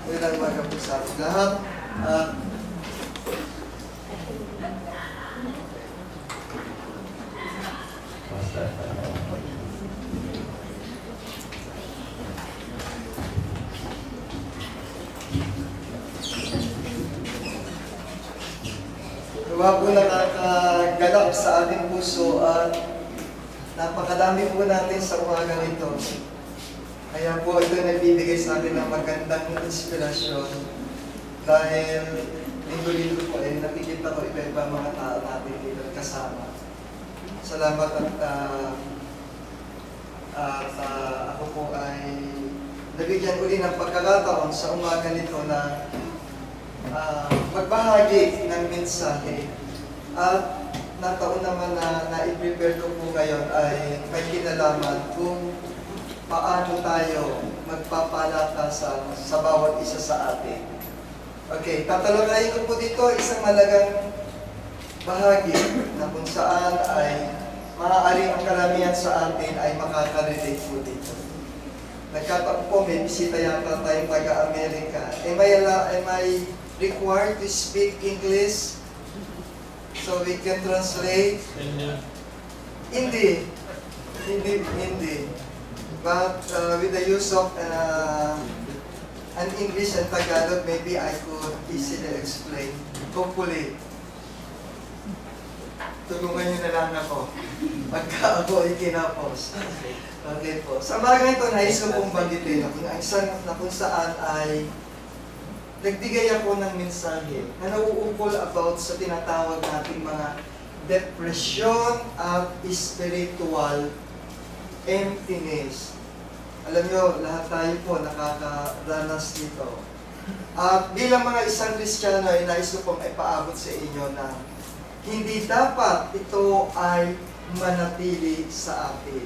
Magandang umaga po sa ating lahat. Luwa po nakakagalak sa ating puso at napakadami po natin sa umagang ito. Kaya po ito nagbibigay sa atin ng magandang inspirasyon dahil linggo-linggo po nakikita ko iba-iba mga tao natin dito kasama. Salamat at ako po ay nabigyan uli ng pagkakataon sa umaga nito na magbahagi ng mensahe. At nataon naman na na-prepare ko po ngayon ay may kinalaman kung paano tayo magpapalakasan sa bawat isa sa atin. Okay, tatalakayin ko po dito isang malagang bahagi na kung saan ay maaaring ang karamihan sa atin ay makaka-relate po dito. Nagkataon po, may bisita yata tayong taga-Amerika. Am I required to speak English so we can translate? Hindi. But with the use of an English and Tagalog, maybe I could easily explain. Hopefully. Tulungan niyo na lang ako pagka ako ikinapos. Okay po. Sa mga ito, nais ko pong banggitin na kung saan ay nagbigay ako ng mensahe na nauukol about sa tinatawag nating mga depression at spiritual emptiness. Alam nyo, lahat tayo po nakakaranas nito. At bilang mga isang Kristiyano ay nais ko pong ipaabot sa inyo na hindi dapat ito ay manatili sa atin.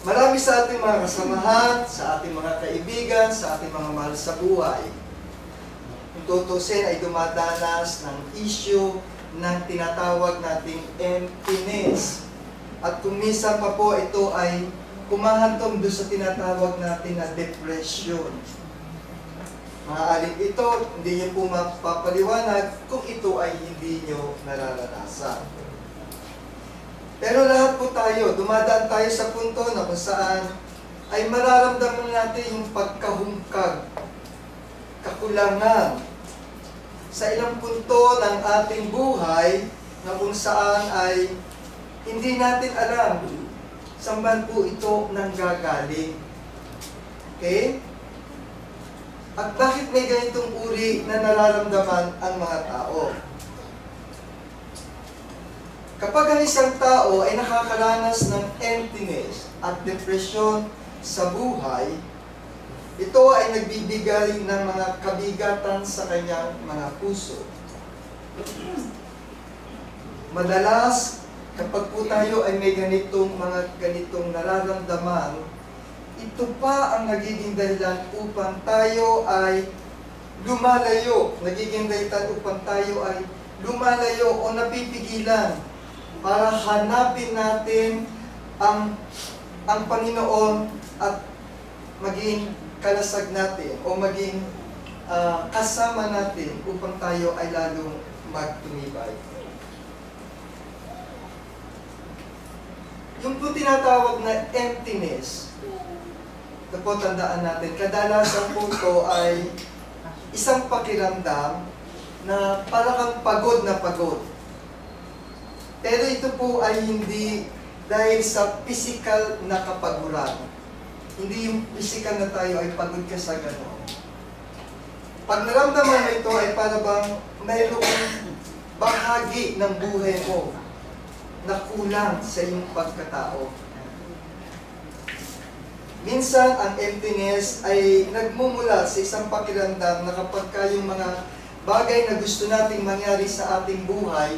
Marami sa ating mga kasamahan, sa ating mga kaibigan, sa ating mga mahal sa buhay, kung tutusin ay dumadanas ng issue ng tinatawag nating emptiness. At kung minsan pa po ito ay kumahantong doon sa tinatawag natin na depression. Maaaring ito, hindi niyo po mapapaliwanag kung ito ay hindi niyo nararanasan. Pero lahat po tayo, dumadaan tayo sa punto na kung saan ay mararamdaman natin yung pagkahungkag, kakulangan sa ilang punto ng ating buhay na kung saan ay hindi natin alam saan po ito nanggagaling. Okay? At bakit may ganitong uri na nararamdaman ang mga tao? Kapag ang isang tao ay nakakaranas ng emptiness at depression sa buhay, ito ay nagbibigay ng mga kabigatan sa kanyang mga puso. Madalas, kapag po tayo ay may ganitong nararamdaman, ito pa ang nagiging dahilan upang tayo ay lumalayo. Nagiging dahilan upang tayo ay lumalayo o napipigilan para hanapin natin ang Panginoon at maging kalasag natin o maging kasama natin upang tayo ay lalong magtumibay. Yung po tinatawag na emptiness, ito po tandaan natin, kadalasan po ito ay isang pakiramdam na parang pagod na pagod. Pero ito po ay hindi dahil sa physical na kapaguran. Hindi yung physical na tayo ay pagod ka sa gano'n. Pag naramdaman mo ito ay para bang mayroong bahagi ng buhay mo na kulang sa iyong pagkatao. Minsan, ang emptiness ay nagmumula sa isang pakiramdam na kapag yung mga bagay na gusto nating mangyari sa ating buhay,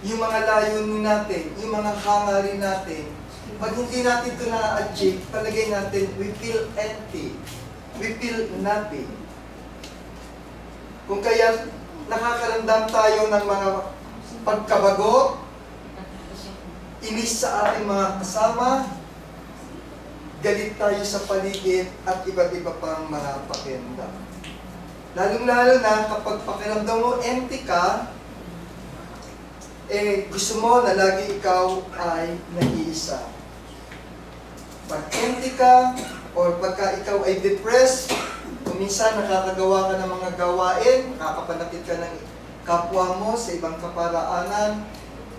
yung mga layunin natin, yung mga hangarin natin, pag hindi natin ito na-achieve, palagay natin, we feel empty. We feel nothing. Kung kaya nakakaramdam tayo ng mga pagkabago, inis sa ating mga kasama, galit tayo sa paligid at iba't iba pang mga pakiramdam. Lalong-lalo na kapag pakiramdam mo empty ka, gusto mo na lagi ikaw ay nag-iisa. Pag empty ka, or pagka ikaw ay depressed, kung minsan nakakagawa ka ng mga gawain, nakakapanakit ka ng kapwa mo sa ibang kaparaanan,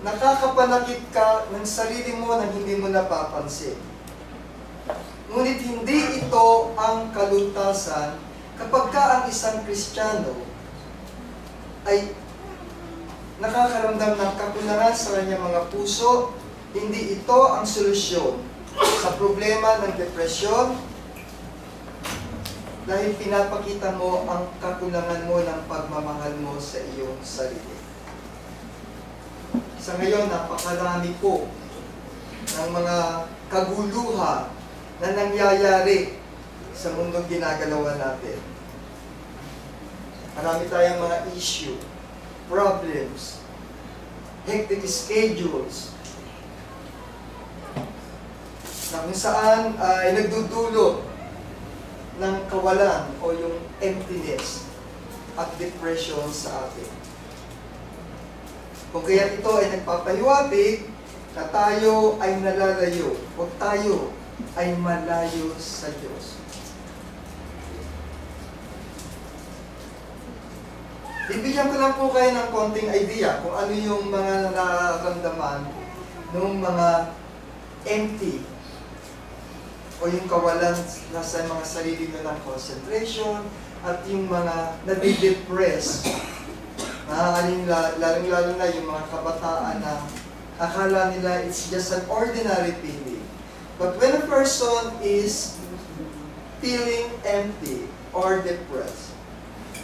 nakakapanakit ka ng sarili mo na hindi mo napapansin. Ngunit hindi ito ang kalutasan kapag ka ang isang Kristiyano ay nakakaramdam ng kakulangan sa kanyang mga puso. Hindi ito ang solusyon sa problema ng depresyon, dahil pinapakita mo ang kakulangan mo ng pagmamahal mo sa iyong sarili. Sa ngayon, napakarami po ng mga kaguluhan na nangyayari sa mundong ginagalawan natin. Marami tayong mga issue, problems, hectic schedules, na kung saan ay nagdudulot ng kawalan o yung emptiness at depression sa atin. Kung kaya ito ay nagpapahiwatig na tayo ay nalalayo o tayo ay malayo sa Diyos. Bibigyan ko lang po kayo ng konting idea kung ano yung mga nararamdaman ng mga empty o yung kawalan nasa mga sarili nyo ng concentration at yung mga nadidepress. Lalong-lalo na yung mga kabataan na akala nila it's just an ordinary feeling. But when a person is feeling empty or depressed,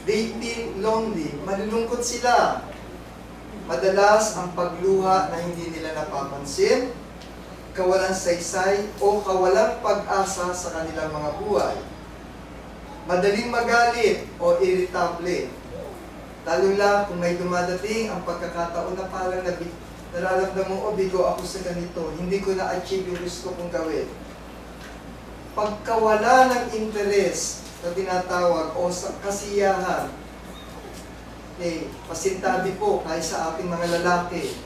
they feel lonely, malulungkot sila. Madalas ang pagluha na hindi nila napapansin, kawalan saysay o kawalang pag-asa sa kanilang mga buhay. Madaling magalit o irritable. Lalo na kung may dumadating ang pagkakataon na parang nararamdaman mo, bigo ako sa ganito, hindi ko na-achieve yung gusto kong gawin. Pagkawala ng interes na tinatawag o sa kasiyahan, pasintabi po kahit sa ating mga lalaki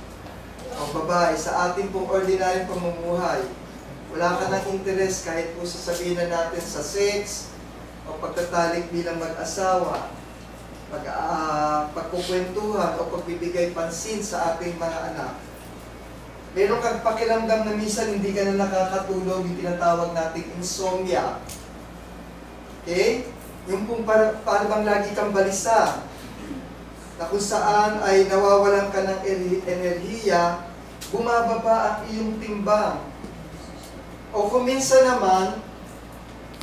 o babae, sa ating pong ordinaryong pamumuhay. Wala ka ng interes kahit po sasabihin na natin sa sex o pagtatalik bilang mag-asawa, pagkukwentuhan o pagbibigay pansin sa ating mga anak. Meron kang pakiramdam na minsan hindi ka na nakakatulog, yung tinatawag nating insomnia. Okay? Yung kung parang lagi kang balisa, na kung saan ay nawawalan ka ng enerhiya, bumababa ang iyong timbang. O kung minsan naman,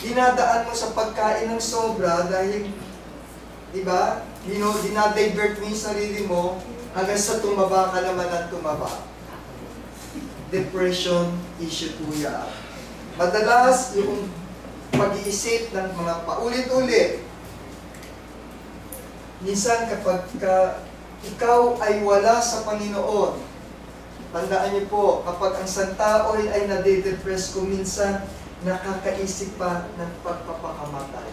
dinadaan mo sa pagkain ng sobra dahil, di ba, dinadivert mo yung sarili mo hanggang sa tumaba ka naman at tumaba. Depression issue po yan. Madalas, yung pag-iisip ng mga paulit-ulit. Minsan kapag ikaw ay wala sa Panginoon, tandaan niyo po, kapag ang isang tao ay nade-depress, kung minsan nakakaisip pa ng pagpapakamatay.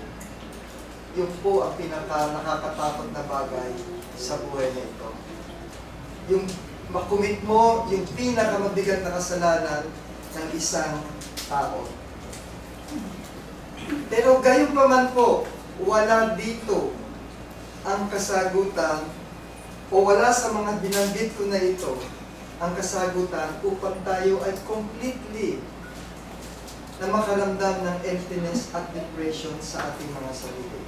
Yun po ang nakakatakot na bagay sa buhay na ito. Yung makumit mo yung pinakamabigat na kasalanan ng isang tao. Pero gayon pa man po, wala dito ang kasagutan o wala sa mga binanggit ko na ito ang kasagutan upang tayo ay completely na makaramdam ng emptiness at depression sa ating mga sarili.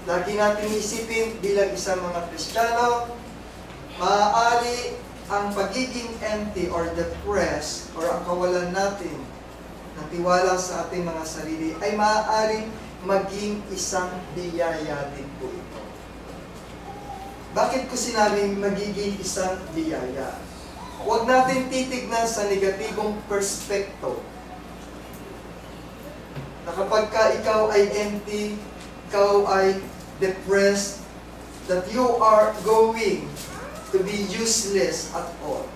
Lagi natin isipin bilang isang mga Kristiyano, maaari ang pagiging empty or depressed or ang kawalan natin ng tiwala sa ating mga sarili ay maaaring maging isang biyaya din po ito. Bakit ko sinabing magiging isang biyaya? Huwag natin titignan sa negatibong perspekto. Na kapag ikaw ay empty, ikaw ay depressed, that you are going to be useless at all.